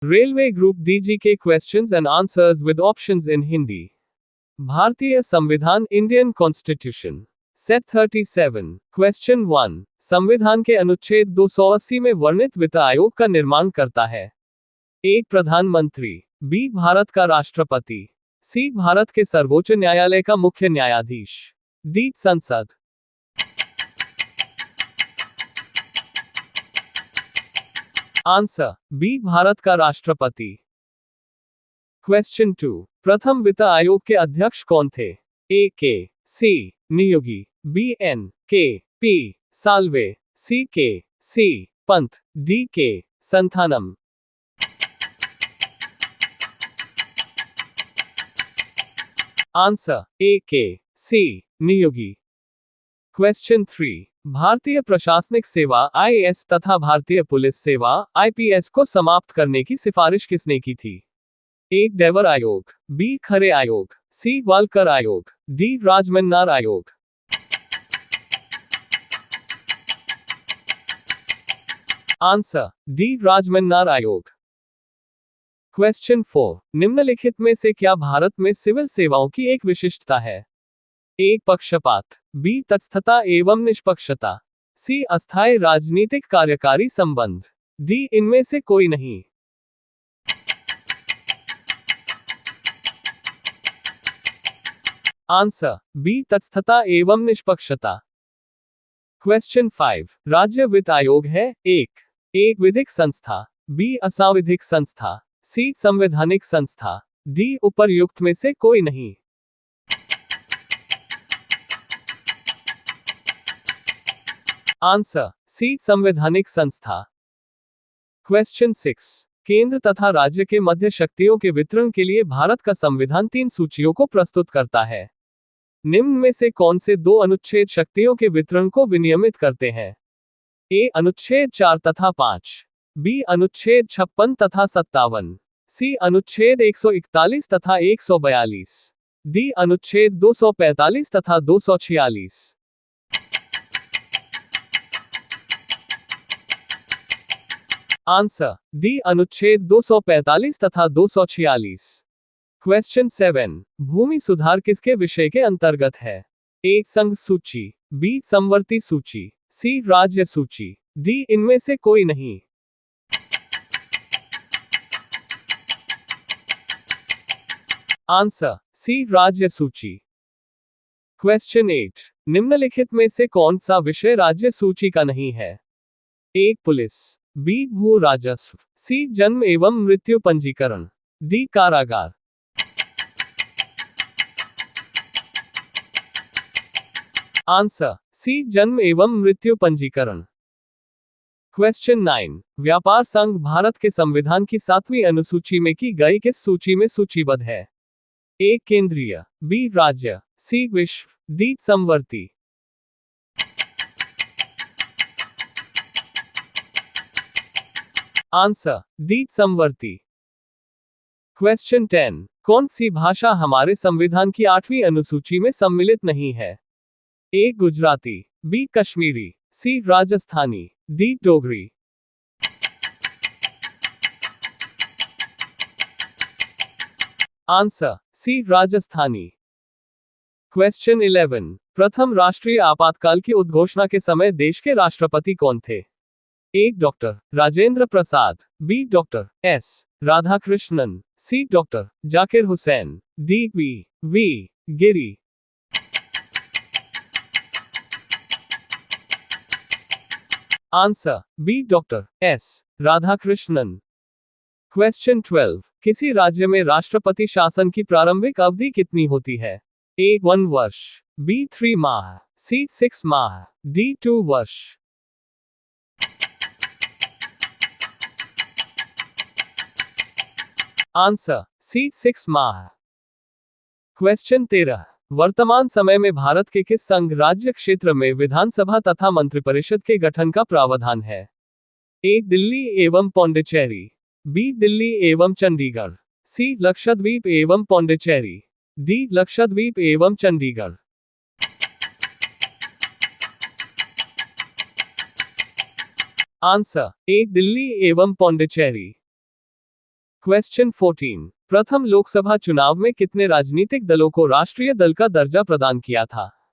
Railway group DG के questions and answers with options इन हिंदी। भारतीय संविधान इंडियन कॉन्स्टिट्यूशन। सेट 37। क्वेश्चन 1। संविधान के अनुच्छेद 280 में वर्णित वित्त आयोग का निर्माण करता है। ए प्रधानमंत्री, बी भारत का राष्ट्रपति, सी भारत के सर्वोच्च न्यायालय का मुख्य न्यायाधीश, डी संसद। आंसर बी भारत का राष्ट्रपति। क्वेश्चन 2। प्रथम वित्त आयोग के अध्यक्ष कौन थे? ए के सी नियोगी, बी एन के पी साल्वे, सी के सी पंत, डी के संथानम। आंसर ए के सी नियोगी। क्वेश्चन 3। भारतीय प्रशासनिक सेवा आईएएस तथा भारतीय पुलिस सेवा आईपीएस को समाप्त करने की सिफारिश किसने की थी? ए डेवर आयोग, बी खरे आयोग, सी वालकर आयोग, डी राजमन्नार आयोग। आंसर डी राजमन्नार आयोग। क्वेश्चन 4। निम्नलिखित में से क्या भारत में सिविल सेवाओं की एक विशिष्टता है? ए पक्षपात, बी तटस्थता एवं निष्पक्षता, सी अस्थायी राजनीतिक कार्यकारी संबंध, डी इनमें से कोई नहीं। आंसर बी तटस्थता एवं निष्पक्षता। क्वेश्चन 5। राज्य वित्त आयोग है? एक विधिक संस्था, बी असांविधिक संस्था, सी संवैधानिक संस्था, डी उपर्युक्त में से कोई नहीं। आंसर सी संवैधानिक संस्था। क्वेश्चन 6। केंद्र तथा राज्य के मध्य शक्तियों के वितरण के लिए भारत का संविधान 3 सूचियों को प्रस्तुत करता है। निम्न में से कौन से 2 अनुच्छेद शक्तियों के वितरण को विनियमित करते हैं? ए अनुच्छेद 4 तथा 5, बी अनुच्छेद 56 तथा 57, सी अनुच्छेद 141 तथा 142, डी अनुच्छेद 245 तथा 246। आंसर डी अनुच्छेद 245 तथा 246। क्वेश्चन 7। भूमि सुधार किसके विषय के अंतर्गत है? ए संघ सूची, बी समवर्ती सूची, सी राज्य सूची, डी इनमें से कोई नहीं। आंसर सी राज्य सूची। क्वेश्चन 8। निम्नलिखित में से कौन सा विषय राज्य सूची का नहीं है? ए पुलिस, बी भू राजस्व, सी जन्म एवं मृत्यु पंजीकरण, डी कारागार। आंसर सी जन्म एवं मृत्यु पंजीकरण। क्वेश्चन 9। व्यापार संघ भारत के संविधान की 7वीं अनुसूची में की गई किस सूची में सूचीबद्ध है? ए केंद्रीय, बी राज्य, सी विश्व, डी समवर्ती। आंसर डी समवर्ती। क्वेश्चन 10। कौन सी भाषा हमारे संविधान की 8वीं अनुसूची में सम्मिलित नहीं है? A Gujarati, B Kashmiri, C Rajasthani, D Dogri. Answer C Rajasthani. Question 11। प्रथम राष्ट्रीय आपातकाल की उद्घोषणा के समय देश के राष्ट्रपति कौन थे? A doctor Rajendra Prasad, B doctor S Radhakrishnan, C doctor Zakir Hussain, D V Giri. Answer B doctor S Radhakrishnan. Question 12। किसी राज्य में राष्ट्रपति शासन की प्रारंभिक अवधि कितनी होती है? ए 1 वर्ष, बी 3 माह, सी 6 माह, डी 2 वर्ष। आंसर सी 6 माह। क्वेश्चन 13। वर्तमान समय में भारत के किस संघ राज्य क्षेत्र में विधानसभा तथा मंत्रिपरिषद के गठन का प्रावधान है? ए दिल्ली एवं पौंडीचेरी, बी दिल्ली एवं चंडीगढ़, सी लक्षद्वीप एवं पौंडीचेरी, डी लक्षद्वीप एवं चंडीगढ़। आंसर ए दिल्ली एवं पौंडीचेरी। क्वेश्चन 14, प्रथम लोकसभा चुनाव में कितने राजनीतिक दलों को राष्ट्रीय दल का दर्जा प्रदान किया था?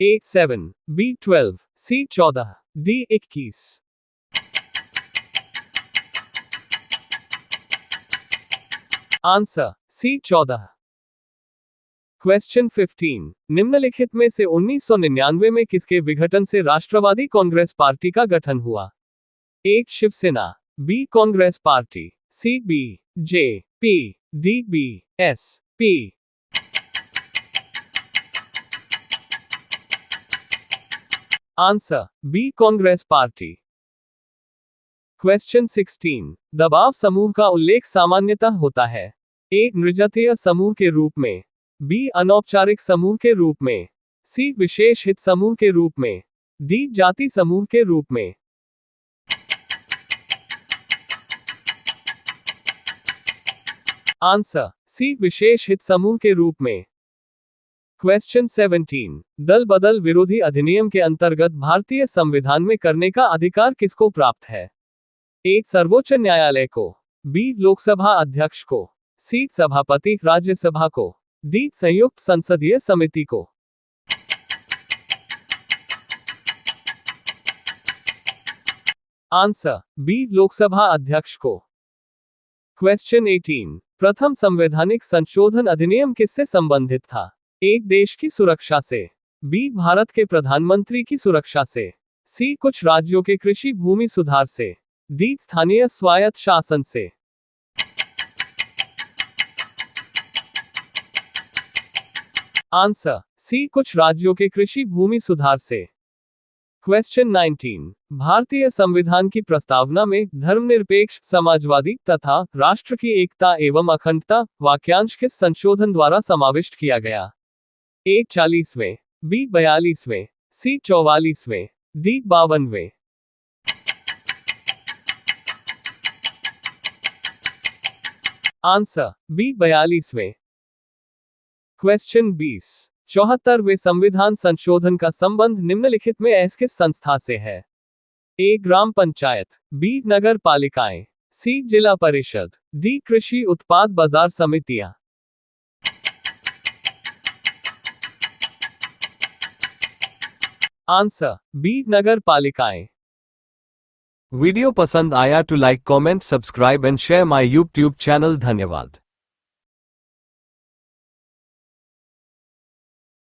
A 7, B 12, C 14, D 21। Answer C 14। Question 15, निम्नलिखित में से 1999 में किसके विघटन से राष्ट्रवादी कांग्रेस पार्टी का गठन हुआ? A Shiv Sena, B Congress party, C B J P, D B S P. Answer B Congress party. Question 16, दबाव समूह का उल्लेख सामान्यतः होता है? ए नृजातीय समूह के रूप में, बी अनौपचारिक समूह के रूप में, सी विशेष हित समूह के रूप में, डी जाति समूह के रूप में। आंसर सी विशेष हित समूह के रूप में। क्वेश्चन 17, दल बदल विरोधी अधिनियम के अंतर्गत भारतीय संविधान में करने का अधिकार किसको प्राप्त है? ए सर्वोच्च न्यायालय को, बी लोकसभा अध्यक्ष को, सी सभापति राज्यसभा को, डी संयुक्त संसदीय समिति को। आंसर बी लोकसभा अध्यक्ष को। क्वेश्चन 18, प्रथम संवैधानिक संशोधन अधिनियम किससे संबंधित था? ए देश की सुरक्षा से, बी भारत के प्रधानमंत्री की सुरक्षा से, सी कुछ राज्यों के कृषि भूमि सुधार से, डी स्थानीय स्वायत्त शासन से। आंसर सी कुछ राज्यों के कृषि भूमि सुधार से। क्वेश्चन 19, भारतीय संविधान की प्रस्तावना में धर्मनिरपेक्ष, समाजवादी तथा राष्ट्र की एकता एवं अखंडता वाक्यांश किस संशोधन द्वारा समाविष्ट किया गया? ए 40वें, बी 42वें, सी 44वें, डी 52वें। आंसर बी 42वें। क्वेश्चन 20, 74वें संविधान संशोधन का संबंध निम्नलिखित में ऐसे किस संस्था से है? ए ग्राम पंचायत, बी नगर पालिकाएं, सी जिला परिषद, डी कृषि उत्पाद बाजार समितियां। आंसर बी नगर पालिकाएं। वीडियो पसंद आया तो like, comment, subscribe and share my YouTube channel. धन्यवाद।